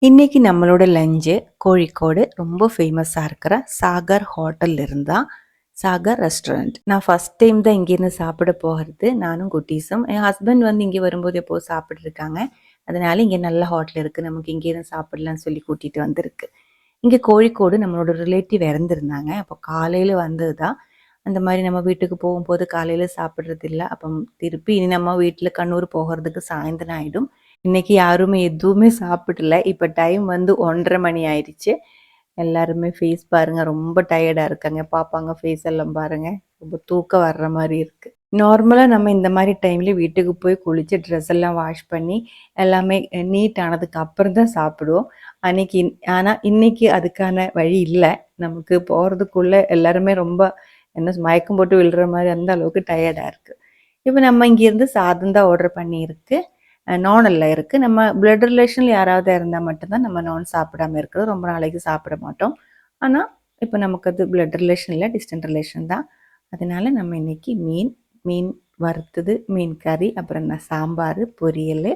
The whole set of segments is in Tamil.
இன்னைக்கு நம்மளோட லஞ்சு கோழிக்கோடு ரொம்ப ஃபேமஸாக இருக்கிற சாகர் ஹோட்டல் இருந்தால் சாகர் ரெஸ்டாரண்ட். நான் ஃபஸ்ட் டைம் தான் இங்கேருந்து சாப்பிட போகிறது. நானும் குட்டீஸும் என் ஹஸ்பண்ட் வந்து இங்கே வரும்போது எப்போது சாப்பிட்ருக்காங்க. அதனால இங்கே நல்ல ஹோட்டல் இருக்குது, நமக்கு இங்கேருந்து சாப்பிடலான்னு சொல்லி கூட்டிகிட்டு வந்திருக்கு. இங்கே கோழிக்கோடு நம்மளோட ரிலேட்டிவ் இறந்துருந்தாங்க. அப்போ காலையில் வந்தது தான். அந்த மாதிரி நம்ம வீட்டுக்கு போகும்போது காலையில் சாப்பிட்றது இல்லை. அப்போ திருப்பி இனி நம்ம வீட்டில் கண்ணூர் போகிறதுக்கு சாயந்தரம் ஆகிடும். இன்னைக்கு யாருமே எதுவுமே சாப்பிடல. இப்போ டைம் வந்து 1:30 மணி ஆயிடுச்சு. எல்லாருமே ஃபேஸ் பாருங்க, ரொம்ப டயர்டாக இருக்காங்க. பாப்பாங்க ஃபேஸ் எல்லாம் பாருங்க, ரொம்ப தூக்கம் வர்ற மாதிரி இருக்கு. நார்மலாக நம்ம இந்த மாதிரி டைம்ல வீட்டுக்கு போய் குளிச்சு ட்ரெஸ் எல்லாம் வாஷ் பண்ணி எல்லாமே நீட் ஆனதுக்கு அப்புறம் தான் சாப்பிடுவோம். ஆனால் இன்னைக்கு அதுக்கான வழி இல்லை. நமக்கு போகிறதுக்குள்ள எல்லாருமே ரொம்ப என்ன மயக்கம் போட்டு விழுற மாதிரி அந்த அளவுக்கு டயர்டாக இருக்குது. இப்போ நம்ம இங்கேருந்து சாதம் தான் ஆர்டர் பண்ணியிருக்கு. நான் எல்லாம் இருக்குது. நம்ம பிளட் ரிலேஷனில் யாராவது இருந்தால் மட்டும்தான் நம்ம நான் சாப்பிடாமல் இருக்கிறது. ரொம்ப நாளைக்கு சாப்பிட மாட்டோம். ஆனால் இப்போ நமக்கு அது பிளட் ரிலேஷன் இல்லை, டிஸ்டன்ட் ரிலேஷன் தான். அதனால நம்ம இன்னைக்கு மீன் வறுத்தது, மீன் கறி, அப்புறம் என்ன சாம்பார், பொரியல்,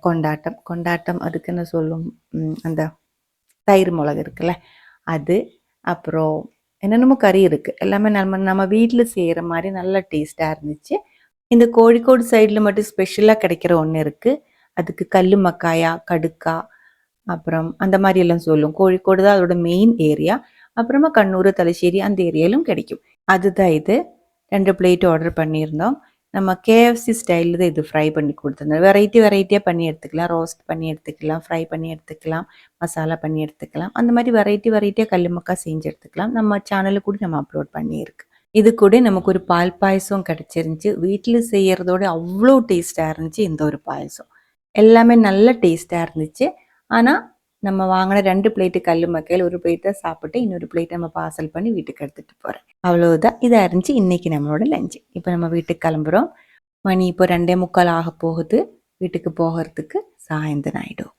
கொண்டாட்டம் அதுக்கு என்ன சொல்லும், அந்த தயிர் மிளகு இருக்குல்ல அது, அப்புறம் என்னென்னமோ கறி இருக்குது. எல்லாமே நம்ம வீட்டில் செய்கிற மாதிரி நல்ல டேஸ்ட்டாக இருந்துச்சு. இந்த கோழிக்கோடு சைடில் மட்டும் ஸ்பெஷலாக கிடைக்கிற ஒன்று இருக்குது. அதுக்கு கல்லு மக்காயா, கடுக்கா, அப்புறம் அந்த மாதிரி எல்லாம் சொல்லும். கோழிக்கோடு தான் அதோட மெயின் ஏரியா. அப்புறமா கண்ணூர், தலശ്ശേരി அந்த ஏரியாலும் கிடைக்கும். அதுதான் இது. 2 பிளேட் ஆர்டர் பண்ணியிருந்தோம். நம்ம KFC ஸ்டைலில் தான் இது ஃப்ரை பண்ணி கொடுத்துருந்தோம். வெரைட்டியாக பண்ணி எடுத்துக்கலாம். ரோஸ்ட் பண்ணி எடுத்துக்கலாம், ஃப்ரை பண்ணி எடுத்துக்கலாம், மசாலா பண்ணி எடுத்துக்கலாம். அந்த மாதிரி வெரைட்டியாக கல்லு மக்கா செஞ்சு எடுத்துக்கலாம். நம்ம சேனலில் கூட நம்ம அப்லோட் பண்ணியிருக்கு. இது கூட நமக்கு ஒரு பால் பாயசம் கிடச்சிருந்துச்சி. வீட்டில் செய்கிறதோட அவ்வளோ டேஸ்ட்டாக இருந்துச்சு இந்த ஒரு பாயசம். எல்லாமே நல்ல டேஸ்ட்டாக இருந்துச்சு. ஆனால் நம்ம வாங்கின 2 பிளேட்டு கல்லு மக்கையில் ஒரு பிளேட்டை சாப்பிட்டு இன்னொரு பிளேட்டை நம்ம பார்சல் பண்ணி வீட்டுக்கு எடுத்துகிட்டு போகிறேன். அவ்வளோதான். இதாக இருந்துச்சு இன்றைக்கி நம்மளோட லஞ்சு. இப்போ நம்ம வீட்டுக்கு கிளம்புறோம். மணி இப்போ 2:45 ஆக போகுது. வீட்டுக்கு போகிறதுக்கு சாயந்தரம் ஆகிடும்.